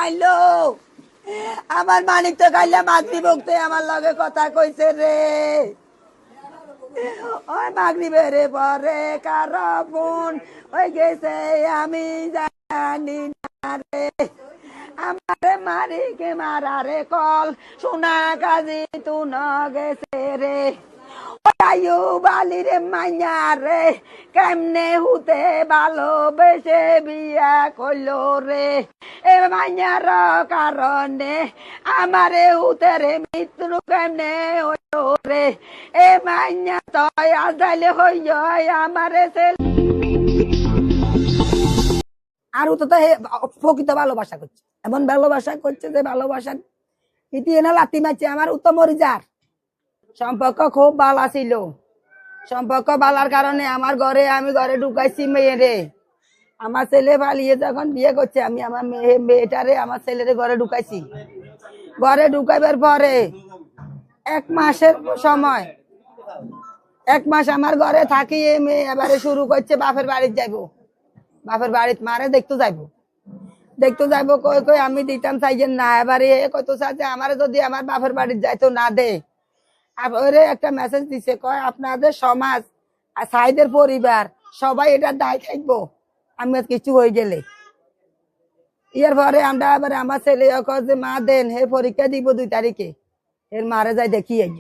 মারলো আমার মানিক তো কাইলা মাগরি বকতে আমার লগে কথা কইছে রে ওই মাগরি বেরে পরে কারো ফোন ওই গেছে আমি জানি না রে আমারে মারিকে মারারে কল সোনা কাজী তু ন গেছে রে আয়ু বালি রে মাইয়া রে কেমনে হুতে ভালোবেসে বিয়া করলো রে এ মাইয়ার কারণে আমারে হুতে রে মৃত্যু কেমনে হইলো রে এ মাইয়া তয় আজাইলে হইয় আমারে আর তো প্রকৃত ভালোবাসা করছে এমন ভালোবাসা করছে যে ভালোবাসা ইতি এনে লাতি মারছে আমার উত্তম যার সম্পর্ক খুব ভালো ছিল সম্পর্ক ভালোর কারণে আমার ঘরে আমি ঘরে ঢুকাইছি মেয়েরে আমার ছেলে পালিয়ে যখন বিয়ে করছে আমি আমার মেয়েটারে আমার ছেলেরে ঘরে ঢুকাইছি ঘরে ঢুকাইবার পরে 1 মাসের সময় 1 মাস আমার ঘরে থাকি এই মেয়ে এবারে শুরু করছে বাপের বাড়িতে যাইবো বাপের বাড়িতে মারে দেখতে যাইবো কই কই আমি দিতাম চাইছেন না এবারে কত চাচ্ছে আমার যদি আমার বাপের বাড়িতে যাইতো না দে ওরে একটা মেসেজ দিছে কয় আপনাদের সমাজ আর সাইদের পরিবার সবাই এটা দায় থাকবো আমি কিছু হয়ে গেলে এর পরে আমরা আবার আমার ছেলে যে মা দেন হে পরীক্ষা দিব 2 তারিখে এর মারে যাই দেখি আইব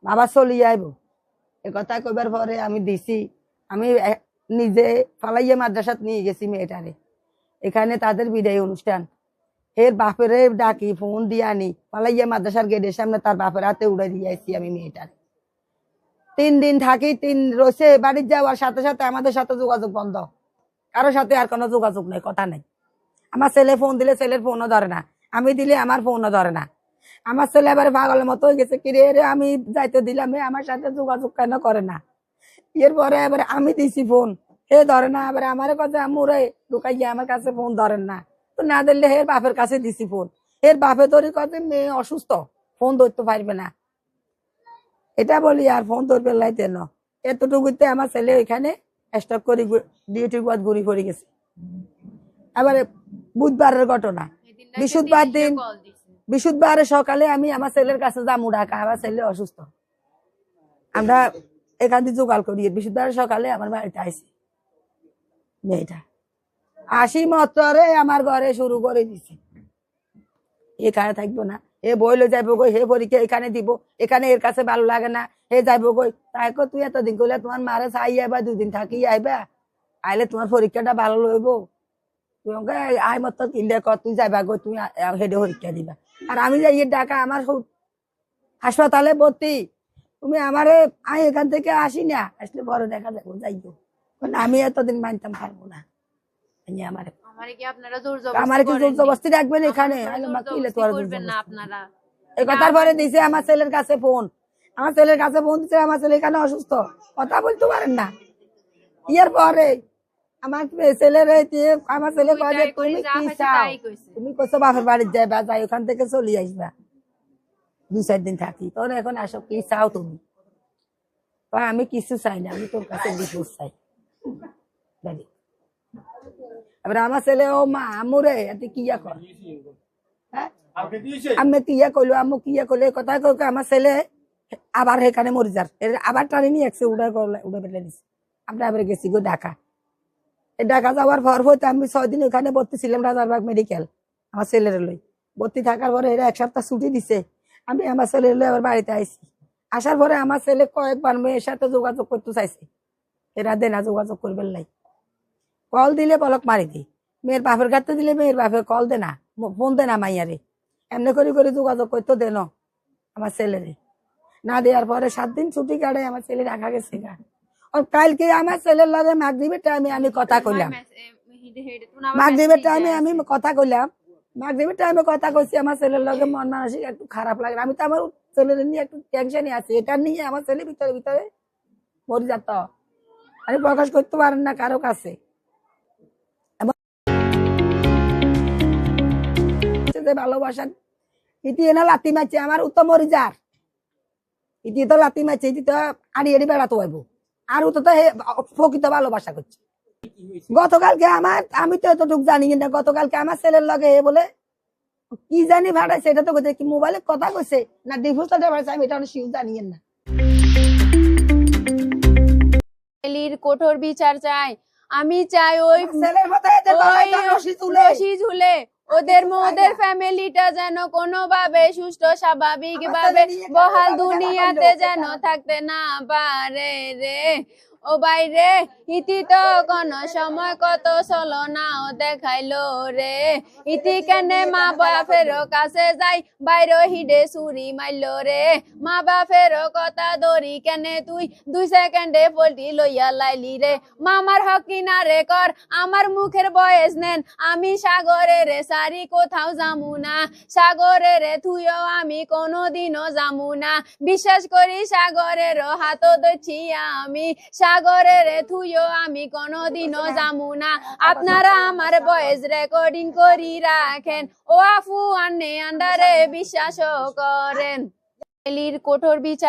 বাবা চলি আইব এ কথা কইবার পরে আমি দিছি আমি নিজে ফালাইয়া মাদ্রাসাত নিয়ে গেছি মেয়েটারে এখানে তাদের বিদায় অনুষ্ঠান এর বাপেরে ডাকি ফোন দিয়ে আনি পালাইয়া মাদ্রাসার গেটের সামনে তার বাপের হাতে উড়ে দিয়ে আসছি আমি মেয়েটার 3 দিন থাকি 3 রসে বাড়ির যাওয়ার সাথে সাথে আমাদের সাথে যোগাযোগ বন্ধ কারোর সাথে আর কোনো যোগাযোগ নেই কথা নেই আমার ছেলে ফোন দিলে ছেলের ফোনও ধরে না আমি দিলে আমার ফোনও ধরে না আমার ছেলে এবারে পাগলের মতো হয়ে গেছে কিরে রে আমি যাইতে দিলাম আমার সাথে যোগাযোগ কেন করে না এরপরে এবারে আমি দিছি ফোন হে ধরে না এবারে আমার কথা মুরে ঢুকাইয়া আমার কাছে ফোন ধরেন না তো না দিলে হের বাপের কাছে দিছি ফোন এর বাপে তোর কথা মেয়ে অসুস্থ ফোন ধরতে পারবে না এটা বলি আর ফোন ধরবে লাইতে না এতটুকুতে আমার ছেলে ওইখানে স্টক করে ডিউটি বাদ ঘুরি ঘুরে গেছে এবারে বুধবারের ঘটনা বৃহস্পতিবারের সকালে আমি আমার ছেলের কাছে যাবো ঢাকা আমার ছেলে অসুস্থ আমরা এখান থেকে জোগাড় করি বৃহস্পতিবারের সকালে আমার বাড়িতে আইসি মেয়েটা 80 মতরে আমার ঘরে শুরু করে দিছে এখানে থাকবো না এ বইলে যাইবো গই হে পরীক্ষা এখানে দিব এখানে এর কাছে ভালো লাগে না হে যাইবো গই তাই তুই এতদিন করলে তোমার মারে চাই আইবা 2 দিন থাকি আইবা আইলে তোমার পরীক্ষাটা ভালো লইব তুই আই মত কিনলে তুই যাইবা গই তুমি হেডে পরীক্ষা দিবা আর আমি যাই ঢাকা আমার হাসপাতালে ভর্তি তুমি আমারে আই এখান থেকে আসি না আসলে বড় দেখা যাবো যাইবো আমি এতদিন মানতাম পারবো না আমার ছেলের কাছে ফোন দিচ্ছে আমার ছেলে এখানে অসুস্থ কথা বলতে পারেন না ইয়ের পরে আমার ছেলের আমার ছেলে তুমি কি চাও তুমি কোথাও বাপের বাড়ির যাইবা যাই ওখান থেকে চলে আসবা 2-4 দিন থাকি তোর এখন আসো কি চাও তুমি আমি কিছু চাই না আমি তোর কাছে ডিভোর্স চাই এবার আমার ছেলে ও মা আমুরে এতে কিয়া কর হ্যাঁ আমি কিয়া কইলো আমু কিয়া কইলে কথা কই আমার ছেলে আবার এখানে মরে যার আবার টানি নিয়ে একশো উড়ে ফেলে দিছে আমরা আবার গেছি গো ঢাকা ঢাকা যাওয়ার পর হইতে আমি 6 দিন ওখানে ভর্তি ছিলাম রাজারবাগ মেডিকেল আমার ছেলের লই ভর্তি থাকার পরে এরা 1 সপ্তাহ ছুটি দিছে আমি আমার ছেলের লই আবার বাড়িতে আইছি আসার পরে আমার ছেলে কয়েকবার মেয়ের সাথে যোগাযোগ করতে চাইছে এরা দেনা যোগাযোগ করবেন লাই কল দিলে পলক মারি দি মেয়ের বাপের কাছে দিলে মেয়ের বাপের কল দে না ফোন দে না মাইয়ারে এমনি করে যোগাযোগ করতো দেন আমার ছেলেরে না দেওয়ার পরে 7 দিন ছুটি কাটে আমার ছেলে রাখা গেছে গা আর কালকে আমার ছেলের লাগে মাগরিবের টাইমে আমি কথা কইলাম মাগরিবের টাইমে আমি কথা কইলাম মাগরিবের টাইমে কথা কইছি আমার ছেলের লগে মন মানসিক একটু খারাপ লাগে আমি তো আমার ছেলের নিয়ে একটু টেনশনই আছে এটা নিয়ে আমার ছেলে ভিতরে মরে যেত আমি প্রকাশ করতে পারেন না কারো কাছে ভালোবাসা ইতি এনে লাতি মারছে আমার উত্তম যার ইতি তো লাতি মারছে ইতি তো আড়ি বেড়াতে হইব আর তো প্রকৃত ভালোবাসা করছে গতকালকে আমার, আমি তো এতটুকু জানি না, গতকালকে আমার ছেলের লগে এ বলে কি জানি ভাড়াইছে, এটা তো কইছে কি মোবাইলে কথা কইছে না ডিভোর্সটা ভাড়াইছে, আমি এটা শিউ জানি না। ফ্যামিলির কঠোর বিচার চাই। আমি চাই ওই ছেলের মতো এদের গলায় রশি তুলে রশি ঝুলে ওদের ওদের ফ্যামিলিটা যেন কোনোভাবে সুস্থ স্বাভাবিক ভাবে বহাল দুনিয়াতে যেন থাকতে না পারে রে। ও বাইরে ইতি তো কোন সময় কত চলো নাও দেখাইলো রে। ইতি কেনে মা বাপের কাছে যাই বাইরে হিডে চুরি মাইলো রে। মা বাপের কথা ধরি কেনে তুই 2 সেকেন্ডে পল্টি লইয়া লাইলি রে। মামার হক কিনারে কর আমার মুখের বয়স নেন, আমি সাগরে রে সারি কোথাও যামু না। সাগরে রে তুইও আমি কোনোদিনও যামু না। বিশ্বাস করি সাগরের হাত ধরছি আমি, সাগরে রে তুইও আমি কোনোদিনও যামু না। আপনারা আমার ভয়েস রেকর্ডিং করি রাখেন, ও আফু আন্নে আন্ডারে বিশ্বাসও করেন। ফ্যামিলির কঠোর বিচার